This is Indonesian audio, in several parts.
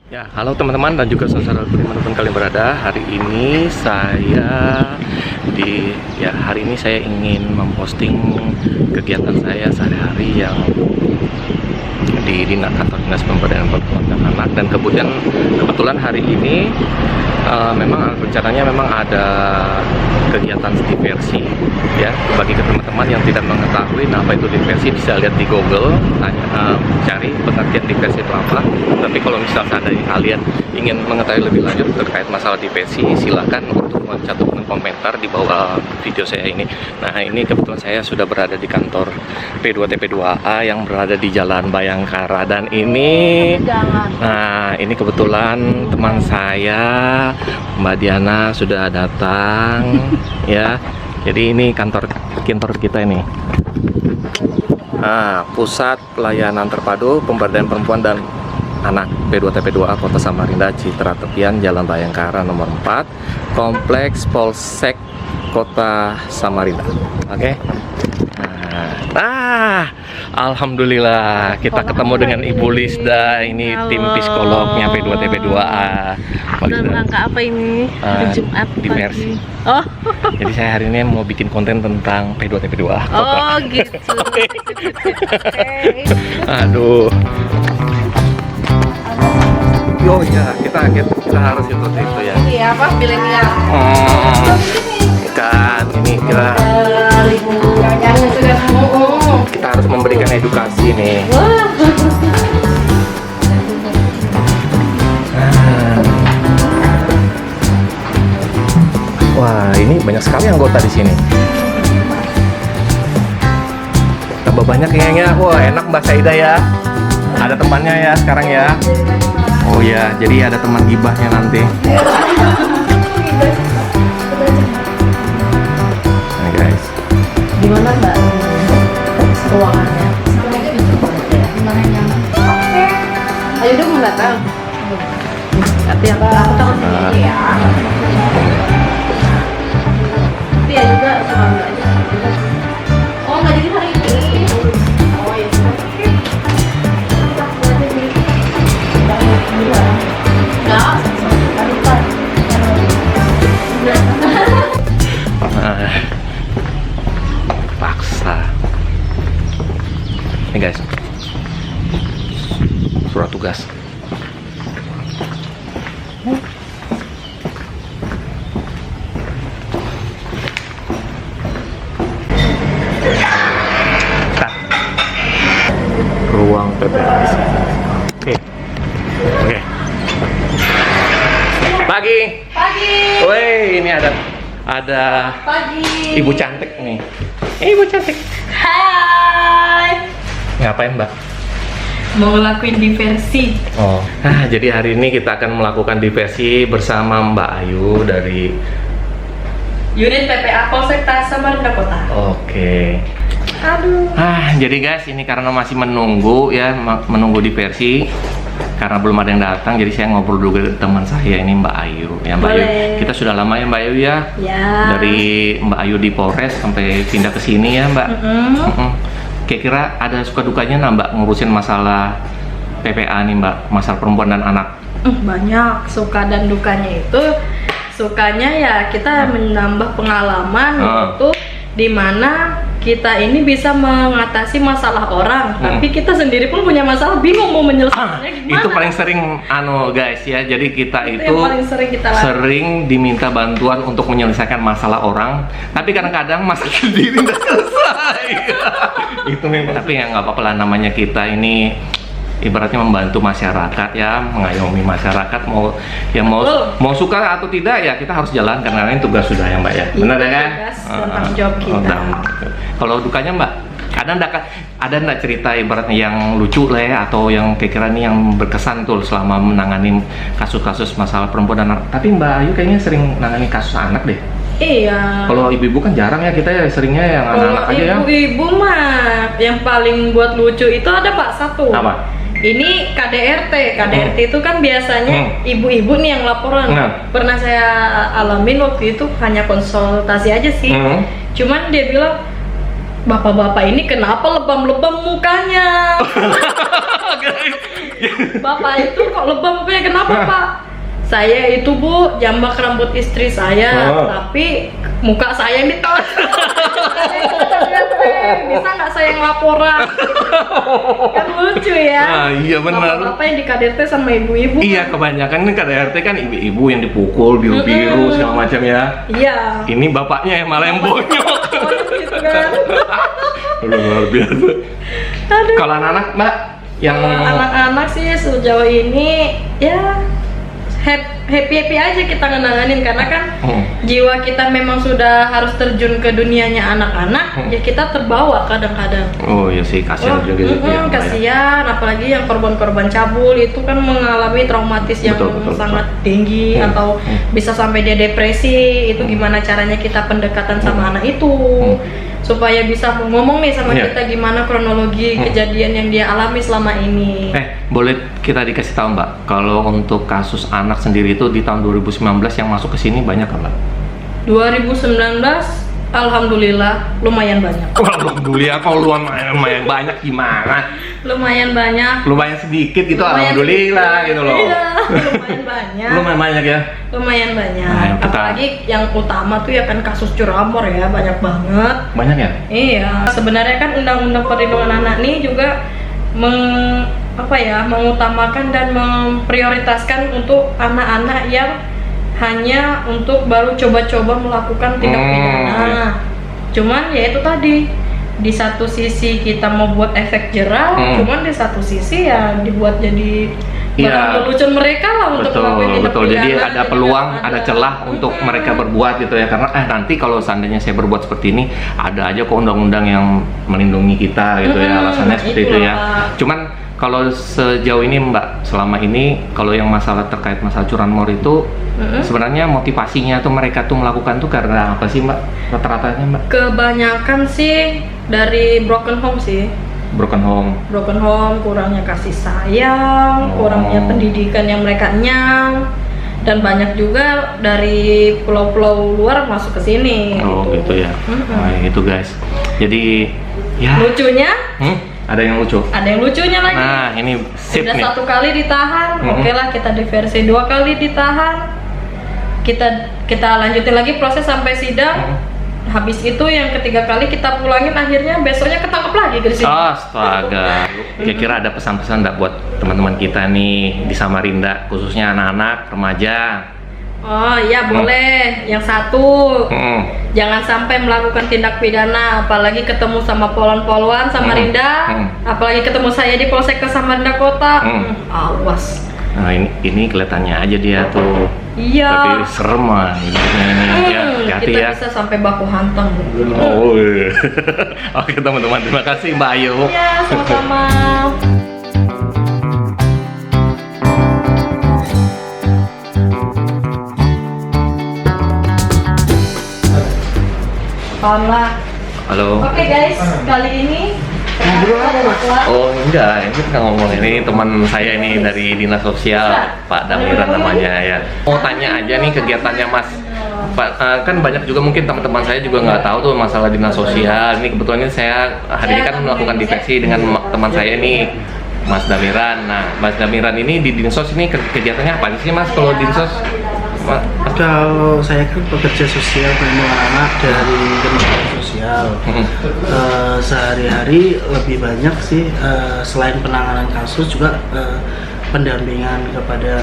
Ya, halo teman-teman dan juga saudara dimanapun kalian berada. Hari ini saya ingin memposting kegiatan saya sehari-hari yang di kantor dinas pemberdayaan perempuan dan anak. Dan kebetulan hari ini memang rencananya ada kegiatan diversi, ya. Bagi teman-teman yang tidak mengetahui apa itu diversi, bisa lihat di Google, cari pengertian diversi itu apa. Tapi kalau misalnya ada kalian ingin mengetahui lebih lanjut terkait masalah diversi, silakan untuk mencantumkan komentar di bawah video saya ini. Nah, ini kebetulan saya sudah berada di kantor P2TP2A yang berada di Jalan Bayangkara, dan ini kebetulan teman saya Mbak Diana sudah datang ya. Jadi ini kantor kita ini. Pusat Pelayanan Terpadu Pemberdayaan Perempuan dan Anak P2TP2A Kota Samarinda, Citra Tepian, Jalan Bayangkara nomor 4, Kompleks Polsek Kota Samarinda. Oke. Alhamdulillah kita ketemu dengan Ibu Lisda. Ini tim psikolognya P2TP2A. Dalam rangka apa ini? Jumat diversi. pagi. Oh. Jadi saya hari ini mau bikin konten tentang P2TP2A. Oh gitu. Aduh. Yo ya, kita harus itu ya. Iya apa? Milenial. Kan ini kita harus memberikan edukasi nih. Wah, ini banyak sekali anggota di sini. Tambah banyak kayaknya. Wah, enak Mbak Saida ya. Ada temannya ya sekarang ya. Oh ya, jadi ada teman gibahnya nanti. Nah guys, Gimana Mbak ruangannya? Ayo dong datang. Tapi yang aku takut sendiri ya. Tapi ya juga sama Mbak aja. Oh nggak jadi hari ini. Oh ya. paksa. Nih guys, surat tugas. Ruang PPAS. Oke. Pagi. Woi, ini ada Pagi. Ibu cantik nih. Ibu cantik. Hai. Ngapain, Mbak? Mau ngelakuin diversi. Oh. Jadi hari ini kita akan melakukan diversi bersama Mbak Ayu dari Unit PPA Polsek Samarinda Kota. Oke. Aduh. Jadi guys, ini karena masih menunggu menunggu diversi. Karena belum ada yang datang, jadi saya ngobrol dulu dengan teman saya ini, Mbak Ayu. Ya, Mbak Ayu. Kita sudah lama ya Mbak Ayu ya. Ya. Dari Mbak Ayu di Polres sampai pindah ke sini ya Mbak. Kira-kira ada suka dukanya nggak Mbak ngurusin masalah PPA nih Mbak, masalah perempuan dan anak? Banyak suka dan dukanya itu. Sukanya ya kita menambah pengalaman untuk dimana kita ini bisa mengatasi masalah orang, tapi kita sendiri pun punya masalah, bingung mau menyelesaikannya gimana. Itu paling sering guys ya. Jadi kita itu yang paling sering kita lakukan. Sering diminta bantuan untuk menyelesaikan masalah orang, tapi kadang-kadang masalah sendiri nggak selesai. Itu memang, tapi ya nggak apa-apa lah, namanya kita ini ibaratnya membantu masyarakat ya, mengayomi masyarakat, mau suka atau tidak ya kita harus jalankan karena ini tugas sudah ya Mbak ya. Benar ya kan? Tentang job kita. Kalau dukanya Mbak, ada nggak cerita ibaratnya yang lucu lah ya, atau yang kira-kira nih yang berkesan tuh selama menangani kasus-kasus masalah perempuan dan anak? Tapi Mbak Ayu kayaknya sering menangani kasus anak deh. Iya. Kalau ibu-ibu kan jarang ya, kita ya seringnya yang anak-anak aja ya. Ibu-ibu mah yang paling buat lucu itu ada Pak satu. Apa? Ini KDRT itu kan biasanya ibu-ibu nih yang laporan. Pernah saya alamin waktu itu hanya konsultasi aja sih. Cuman dia bilang bapak-bapak ini kenapa lebam-lebam mukanya? Bapak itu kok lebam mukanya, kenapa Pak? Saya itu Bu, jambak rambut istri saya, tapi muka saya yang ditos. Bisa nggak saya yang laporan? Kan lucu ya. Nah, iya benar. Bapak yang di KDRT sama ibu-ibu. Iya, kebanyakan kan KDRT kan ibu-ibu yang dipukul, biru-biru segala macam ya. Iya. Ini bapaknya yang malah yang bonyok. Gitu kan. Luar biasa. Aduh. Kalau anak-anak Mbak yang anak-anak sih sejauh ini ya happy aja kita ngenanganin, karena kan jiwa kita memang sudah harus terjun ke dunianya anak-anak, ya kita terbawa kadang-kadang. Oh iya sih, kasihan juga gitu ya. Kasihan, apalagi yang korban-korban cabul itu kan mengalami traumatis yang sangat tinggi, atau bisa sampai dia depresi. Itu gimana caranya kita pendekatan sama anak itu supaya bisa ngomong nih sama kita gimana kronologi kejadian yang dia alami selama ini. Boleh kita dikasih tahu Mbak, kalau untuk kasus anak sendiri itu di tahun 2019 yang masuk ke sini banyak kan Mbak? 2019 alhamdulillah lumayan banyak. Alhamdulillah, kalau lumayan banyak gimana? Lumayan banyak. Lumayan sedikit gitu, alhamdulillah gitu loh. Iya, lumayan banyak. Lumayan banyak ya. Lumayan banyak. Nah, apalagi yang utama tuh ya kan kasus curamor ya, banyak banget. Banyak ya? Iya, sebenarnya kan Undang-Undang Perlindungan Anak ini juga mengutamakan dan memprioritaskan untuk anak-anak yang hanya untuk baru coba-coba melakukan tindak pidana. Cuman ya itu tadi, di satu sisi kita mau buat efek jerah, cuman di satu sisi ya dibuat jadi bahan lelucon mereka lah untuk melakukan tindak pidana. Jadi ada peluang, ada celah untuk mereka berbuat gitu ya, karena nanti kalau seandainya saya berbuat seperti ini, ada aja kok undang-undang yang melindungi kita gitu ya, alasannya seperti itu ya. Cuman kalau sejauh ini Mbak, selama ini kalau yang masalah terkait masalah curanmor itu sebenarnya motivasinya tuh mereka tuh melakukan tuh karena apa sih Mbak, rata-ratanya Mbak? Kebanyakan sih dari broken home sih. Broken home, kurangnya kasih sayang, kurangnya pendidikan yang mereka nyang, dan banyak juga dari pulau-pulau luar masuk ke sini. Gitu ya. Nah, itu guys. Jadi ya. Lucunya? Ada yang lucu. Ada yang lucunya lagi. Nah, ini sip udah nih. 1 kali ditahan, oke lah kita diversi 2 kali ditahan. Kita lanjutin lagi proses sampai sidang. Habis itu yang ketiga kali kita pulangin, akhirnya besoknya ketangkep lagi dari sini. Astaga. Kira-kira ada pesan-pesan enggak buat teman-teman kita nih di Samarinda, khususnya anak-anak, remaja? Oh iya, boleh. Yang satu, jangan sampai melakukan tindak pidana, apalagi ketemu sama polwan-polwan Samarinda, apalagi ketemu saya di Polsek Samarinda Kota. Awas. Nah, ini kelihatannya aja dia tuh. Iya. Tapi serem lah ini. Ya, hati-hati kita ya. bisa sampai baku hantam. Oh. Iya. Oke teman-teman, terima kasih Mbak Ayu. Iya, sama-sama. Halo. Oke guys, kali ini Oh enggak, ini kita ngomong ini teman saya ini dari Dinas Sosial, Pak Damiran namanya ya. Mau tanya aja nih kegiatannya Mas. Pak, kan banyak juga mungkin teman-teman saya juga nggak tahu tuh masalah Dinas Sosial. Ini kebetulan saya hari ini kan melakukan diversi dengan teman saya nih, Mas Damiran. Nah, Mas Damiran ini di Dinsos ini kegiatannya apa sih Mas kalau Dinsos? Kalau saya kan pekerja sosial perlindungan anak dari Kementerian Sosial. Sehari-hari lebih banyak sih selain penanganan kasus juga pendampingan kepada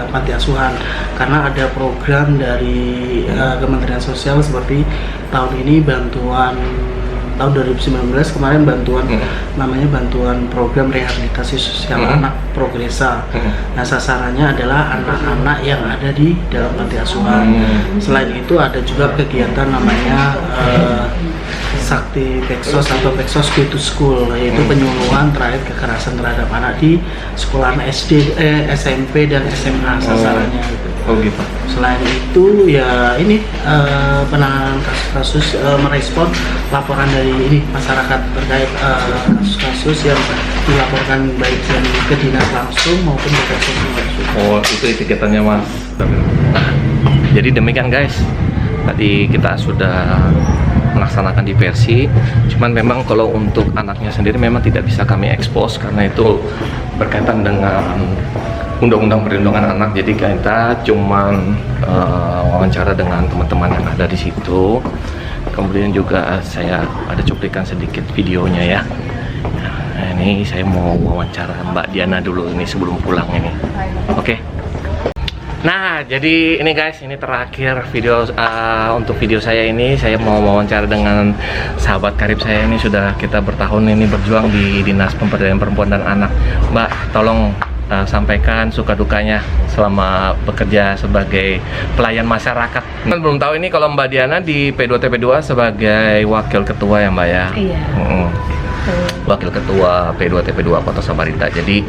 panti asuhan, karena ada program dari Kementerian Sosial seperti tahun ini bantuan tahun 2019 kemarin bantuan namanya bantuan program rehabilitasi sosial anak Progresa. Nah, sasarannya adalah anak-anak yang ada di dalam panti asuhan. Selain itu ada juga kegiatan namanya Sakti Peksos atau Peksos Go to School, yaitu penyuluhan terkait kekerasan terhadap anak di sekolahan SD, SMP dan SMA sasarannya gitu. Oh gitu. Selain itu ya ini penanganan kasus-kasus merespon laporan dari masyarakat terkait kasus-kasus yang dilaporkan baik dari ke dinas langsung maupun ke sosial langsung. Oh itu kegiatannya Mas. Nah, jadi demikian guys, tadi kita sudah melaksanakan diversi. Cuman memang kalau untuk anaknya sendiri memang tidak bisa kami expose karena itu berkaitan dengan Undang-Undang Perlindungan Anak. Jadi kita cuman wawancara dengan teman-teman yang ada di situ. Kemudian juga saya ada cuplikan sedikit videonya ya. Nah, ini saya mau wawancara Mbak Diana dulu ini sebelum pulang ini. Oke. Nah, jadi ini guys, ini terakhir video untuk video saya ini. Saya mau wawancara dengan sahabat karib saya ini, sudah kita bertahun ini berjuang di Dinas Pemberdayaan Perempuan dan Anak. Mbak, tolong sampaikan suka dukanya selama bekerja sebagai pelayan masyarakat. Kan belum tahu ini kalau Mbak Diana di P2TP2 sebagai wakil ketua ya Mbak ya. Iya. Wakil ketua P2TP2 Kota Samarinda. Jadi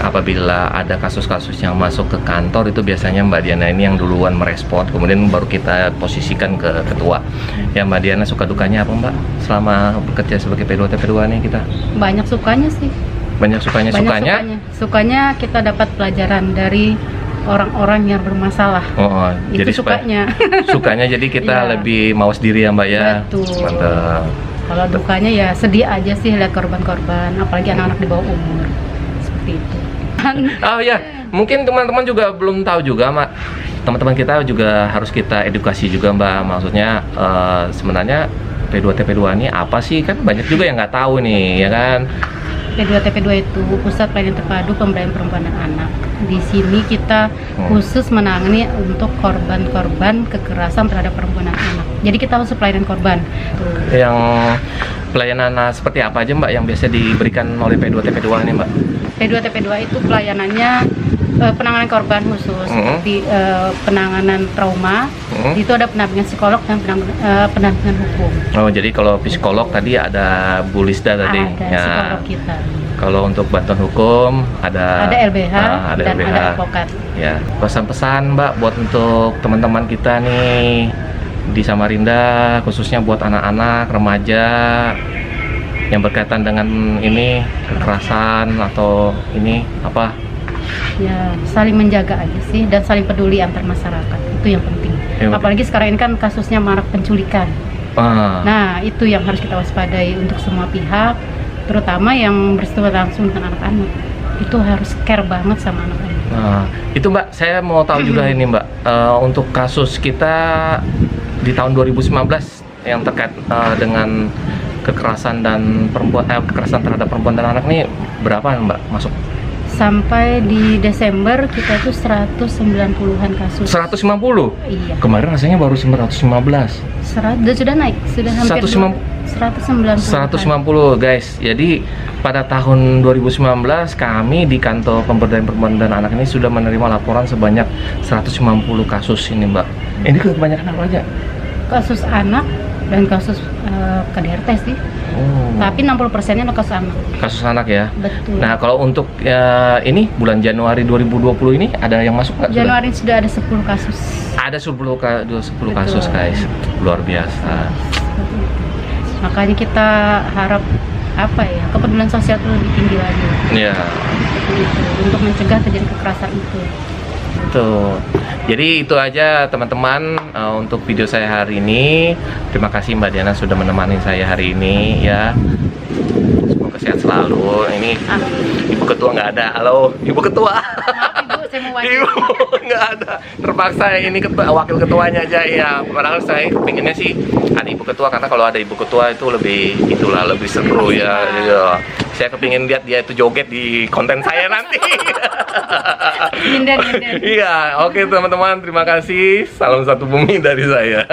apabila ada kasus-kasus yang masuk ke kantor itu biasanya Mbak Diana ini yang duluan merespon, kemudian baru kita posisikan ke ketua. Ya Mbak Diana, suka dukanya apa Mbak selama bekerja sebagai P2TP2 nih kita? Banyak sukanya sih. Banyak sukanya. Sukanya kita dapat pelajaran dari orang-orang yang bermasalah. Oh, itu jadi sukanya. Sukanya jadi kita Iya. lebih mawas diri ya Mbak ya. Betul. Mantap. Kalau dukanya ya sedih aja sih lihat korban-korban, apalagi anak-anak di bawah umur. Seperti itu. Oh ya, mungkin teman-teman juga belum tahu juga Mbak. Teman-teman kita juga harus kita edukasi juga Mbak. Maksudnya sebenarnya P2TP2 ini apa sih? Kan banyak juga yang nggak tahu nih, ya kan? P2TP2 itu Pusat Pelayanan Terpadu Pemberdayaan Perempuan dan Anak. Di sini kita khusus menangani untuk korban-korban kekerasan terhadap perempuan dan anak. Jadi kita khusus pelayanan korban. Yang pelayanan seperti apa aja Mbak yang biasa diberikan oleh P2TP2 ini Mbak? P2TP2 itu pelayanannya penanganan korban khusus, seperti penanganan trauma. Itu ada pendampingan psikolog dan pendampingan hukum. Oh, jadi kalau psikolog tadi ada Bu Lisda tadi. Ada psikolog kita. Kalau untuk bantuan hukum ada LBH ada dan LBH. ada advokat. Ya, pesan-pesan Mbak buat untuk teman-teman kita nih di Samarinda, khususnya buat anak-anak, remaja yang berkaitan dengan ini kekerasan atau ini apa? Ya, saling menjaga aja sih dan saling peduli antar masyarakat. Itu yang penting. Apalagi sekarang ini kan kasusnya marak penculikan. Nah, itu yang harus kita waspadai untuk semua pihak, terutama yang bersentuhan langsung dengan anak-anak. Itu harus care banget sama anak-anak. Nah, itu Mbak, saya mau tahu juga ini Mbak, untuk kasus kita di tahun 2019 yang terkait dengan kekerasan dan kekerasan terhadap perempuan dan anak nih berapa Mbak masuk? Sampai di Desember kita tuh 190-an kasus. 150? Iya. Kemarin rasanya baru 915. Sudah naik, sudah hampir 190 guys. Jadi pada tahun 2019 kami di kantor pemberdayaan perempuan dan anak ini sudah menerima laporan sebanyak 150 kasus ini Mbak. Ini kebanyakan apa aja? Kasus anak dan kasus KDRT sih. Oh. Tapi 60%-nya adalah kasus anak. Kasus anak ya. Betul. Nah, kalau untuk ini bulan Januari 2020 ini ada yang masuk nggak? Januari sudah ada 10 kasus. Ada 10 kasus guys. Luar biasa. Makanya kita harap apa ya, kepedulian sosial itu lebih tinggi lagi. Iya. Untuk mencegah terjadi kekerasan itu. Tuh. Jadi itu aja teman-teman untuk video saya hari ini. Terima kasih Mbak Diana sudah menemani saya hari ini ya. Semoga sehat selalu. Ini Ibu Ketua nggak ada. Halo Ibu Ketua. Maaf Ibu, saya mau wajib. Ibu nggak ada. Terpaksa ini wakil ketuanya aja ya. Padahal saya pinginnya sih ada Ibu Ketua karena kalau ada Ibu Ketua itu lebih lebih seru ya. Gitu. Saya kepingin lihat dia itu joget di konten saya nanti. Nyinden. Iya, oke teman-teman, terima kasih. Salam satu bumi dari saya.